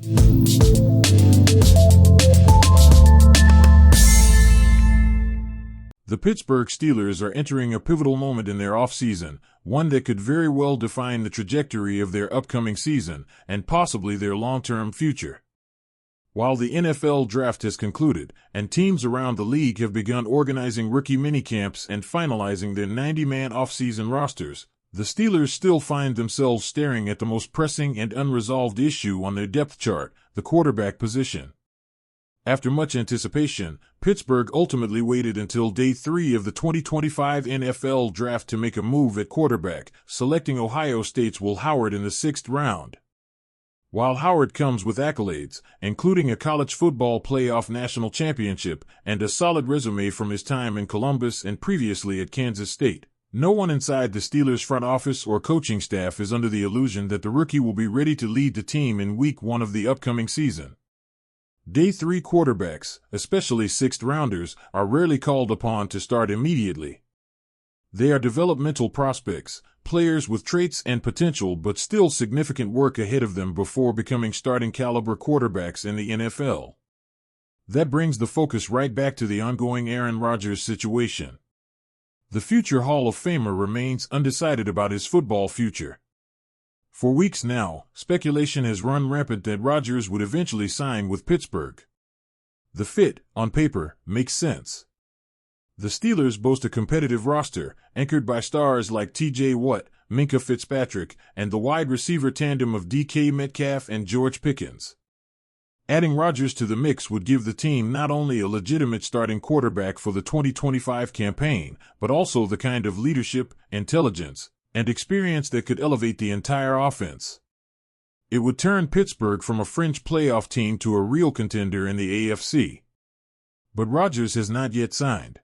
The Pittsburgh Steelers are entering a pivotal moment in their offseason, one that could very well define the trajectory of their upcoming season and possibly their long-term future. While the NFL draft has concluded, and teams around the league have begun organizing rookie minicamps and finalizing their 90-man offseason rosters, the Steelers still find themselves staring at the most pressing and unresolved issue on their depth chart, the quarterback position. After much anticipation, Pittsburgh ultimately waited until Day 3 of the 2025 NFL Draft to make a move at quarterback, selecting Ohio State's Will Howard in the 6th round. While Howard comes with accolades, including a college football playoff national championship and a solid resume from his time in Columbus and previously at Kansas State, no one inside the Steelers' front office or coaching staff is under the illusion that the rookie will be ready to lead the team in Week 1 of the upcoming season. Day 3 quarterbacks, especially 6th-rounders, are rarely called upon to start immediately. They are developmental prospects, players with traits and potential but still significant work ahead of them before becoming starting-caliber quarterbacks in the NFL. That brings the focus right back to the ongoing Aaron Rodgers situation. The future Hall of Famer remains undecided about his football future. For weeks now, speculation has run rampant that Rodgers would eventually sign with Pittsburgh. The fit, on paper, makes sense. The Steelers boast a competitive roster, anchored by stars like T.J. Watt, Minkah Fitzpatrick, and the wide receiver tandem of DK Metcalf and George Pickens. Adding Rodgers to the mix would give the team not only a legitimate starting quarterback for the 2025 campaign, but also the kind of leadership, intelligence, and experience that could elevate the entire offense. It would turn Pittsburgh from a fringe playoff team to a real contender in the AFC. But Rodgers has not yet signed.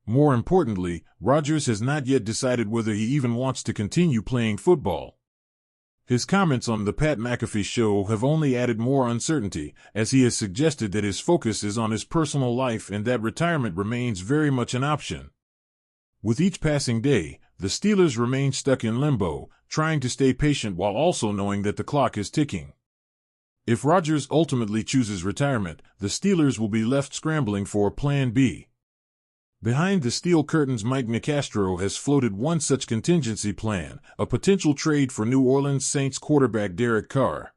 More importantly, Rodgers has not yet decided whether he even wants to continue playing football. His comments on the Pat McAfee show have only added more uncertainty, as he has suggested that his focus is on his personal life and that retirement remains very much an option. With each passing day, the Steelers remain stuck in limbo, trying to stay patient while also knowing that the clock is ticking. If Rodgers ultimately chooses retirement, the Steelers will be left scrambling for Plan B. Behind the steel curtains, Mike Nicastro has floated one such contingency plan, a potential trade for New Orleans Saints quarterback Derek Carr.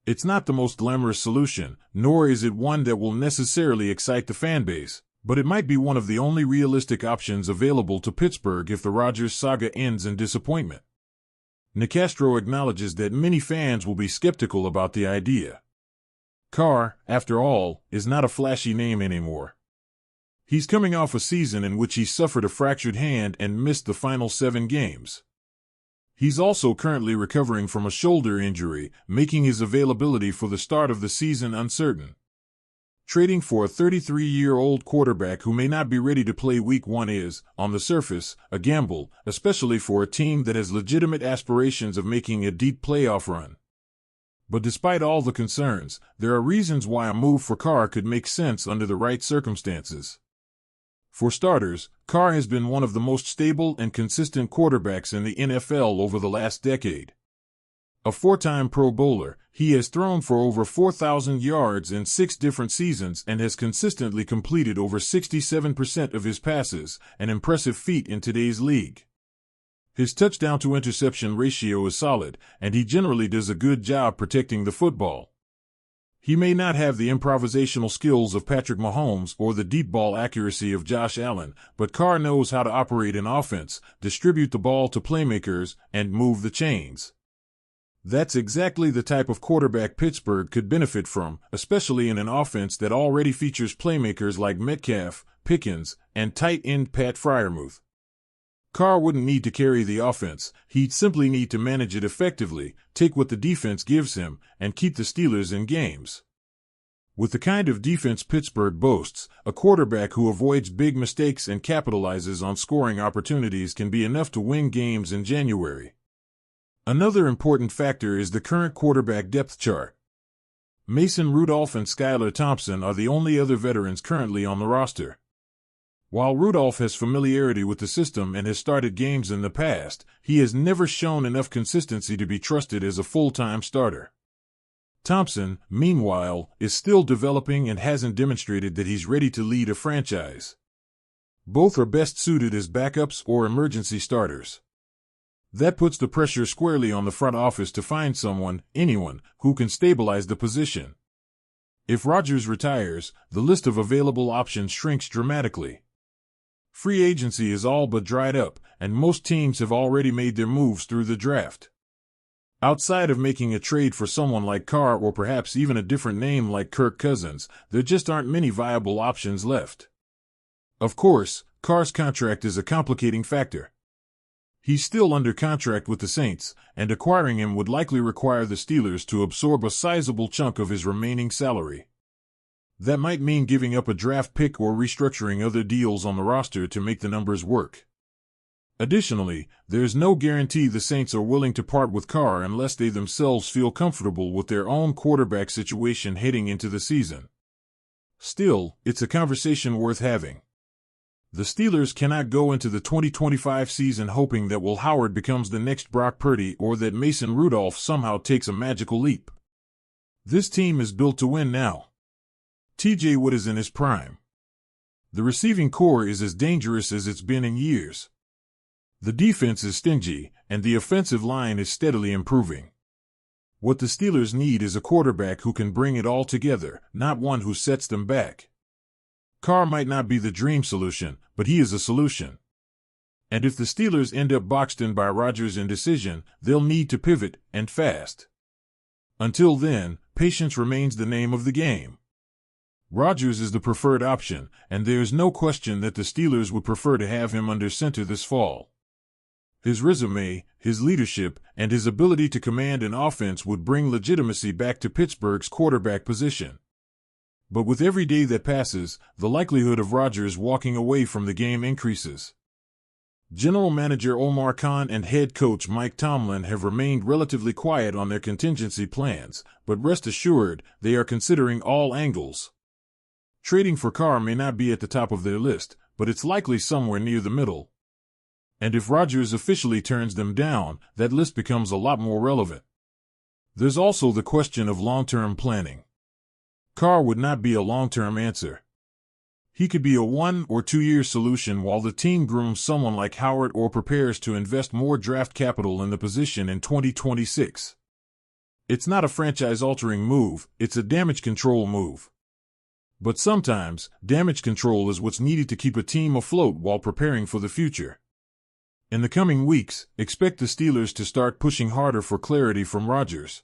It's not the most glamorous solution, nor is it one that will necessarily excite the fanbase, but it might be one of the only realistic options available to Pittsburgh if the Rodgers saga ends in disappointment. Nicastro acknowledges that many fans will be skeptical about the idea. Carr, after all, is not a flashy name anymore. He's coming off a season in which he suffered a fractured hand and missed the final 7 games. He's also currently recovering from a shoulder injury, making his availability for the start of the season uncertain. Trading for a 33-year-old quarterback who may not be ready to play Week 1 is, on the surface, a gamble, especially for a team that has legitimate aspirations of making a deep playoff run. But despite all the concerns, there are reasons why a move for Carr could make sense under the right circumstances. For starters, Carr has been one of the most stable and consistent quarterbacks in the NFL over the last decade. A 4-time Pro Bowler, he has thrown for over 4,000 yards in 6 different seasons and has consistently completed over 67% of his passes, an impressive feat in today's league. His touchdown-to-interception ratio is solid, and he generally does a good job protecting the football. He may not have the improvisational skills of Patrick Mahomes or the deep ball accuracy of Josh Allen, but Carr knows how to operate an offense, distribute the ball to playmakers, and move the chains. That's exactly the type of quarterback Pittsburgh could benefit from, especially in an offense that already features playmakers like Metcalf, Pickens, and tight end Pat Freiermuth. Carr wouldn't need to carry the offense, he'd simply need to manage it effectively, take what the defense gives him, and keep the Steelers in games. With the kind of defense Pittsburgh boasts, a quarterback who avoids big mistakes and capitalizes on scoring opportunities can be enough to win games in January. Another important factor is the current quarterback depth chart. Mason Rudolph and Skylar Thompson are the only other veterans currently on the roster. While Rudolph has familiarity with the system and has started games in the past, he has never shown enough consistency to be trusted as a full-time starter. Thompson, meanwhile, is still developing and hasn't demonstrated that he's ready to lead a franchise. Both are best suited as backups or emergency starters. That puts the pressure squarely on the front office to find anyone, who can stabilize the position. If Rodgers retires, the list of available options shrinks dramatically. Free agency is all but dried up, and most teams have already made their moves through the draft. Outside of making a trade for someone like Carr or perhaps even a different name like Kirk Cousins, there just aren't many viable options left. Of course, Carr's contract is a complicating factor. He's still under contract with the Saints, and acquiring him would likely require the Steelers to absorb a sizable chunk of his remaining salary. That might mean giving up a draft pick or restructuring other deals on the roster to make the numbers work. Additionally, there's no guarantee the Saints are willing to part with Carr unless they themselves feel comfortable with their own quarterback situation heading into the season. Still, it's a conversation worth having. The Steelers cannot go into the 2025 season hoping that Will Howard becomes the next Brock Purdy or that Mason Rudolph somehow takes a magical leap. This team is built to win now. T.J. Watt is in his prime. The receiving core is as dangerous as it's been in years. The defense is stingy, and the offensive line is steadily improving. What the Steelers need is a quarterback who can bring it all together, not one who sets them back. Carr might not be the dream solution, but he is a solution. And if the Steelers end up boxed in by Rodgers' indecision, they'll need to pivot, and fast. Until then, patience remains the name of the game. Rodgers is the preferred option, and there's no question that the Steelers would prefer to have him under center this fall. His resume, his leadership, and his ability to command an offense would bring legitimacy back to Pittsburgh's quarterback position. But with every day that passes, the likelihood of Rodgers walking away from the game increases. General Manager Omar Khan and head coach Mike Tomlin have remained relatively quiet on their contingency plans, but rest assured, they are considering all angles. Trading for Carr may not be at the top of their list, but it's likely somewhere near the middle. And if Rodgers officially turns them down, that list becomes a lot more relevant. There's also the question of long-term planning. Carr would not be a long-term answer. He could be a 1 or 2 year solution while the team grooms someone like Howard or prepares to invest more draft capital in the position in 2026. It's not a franchise-altering move, it's a damage control move. But sometimes, damage control is what's needed to keep a team afloat while preparing for the future. In the coming weeks, expect the Steelers to start pushing harder for clarity from Rodgers.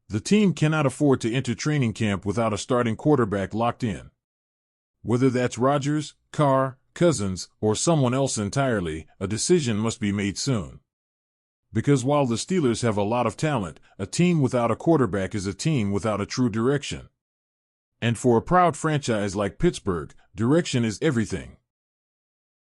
The team cannot afford to enter training camp without a starting quarterback locked in. Whether that's Rodgers, Carr, Cousins, or someone else entirely, a decision must be made soon. Because while the Steelers have a lot of talent, a team without a quarterback is a team without a true direction. And for a proud franchise like Pittsburgh, direction is everything.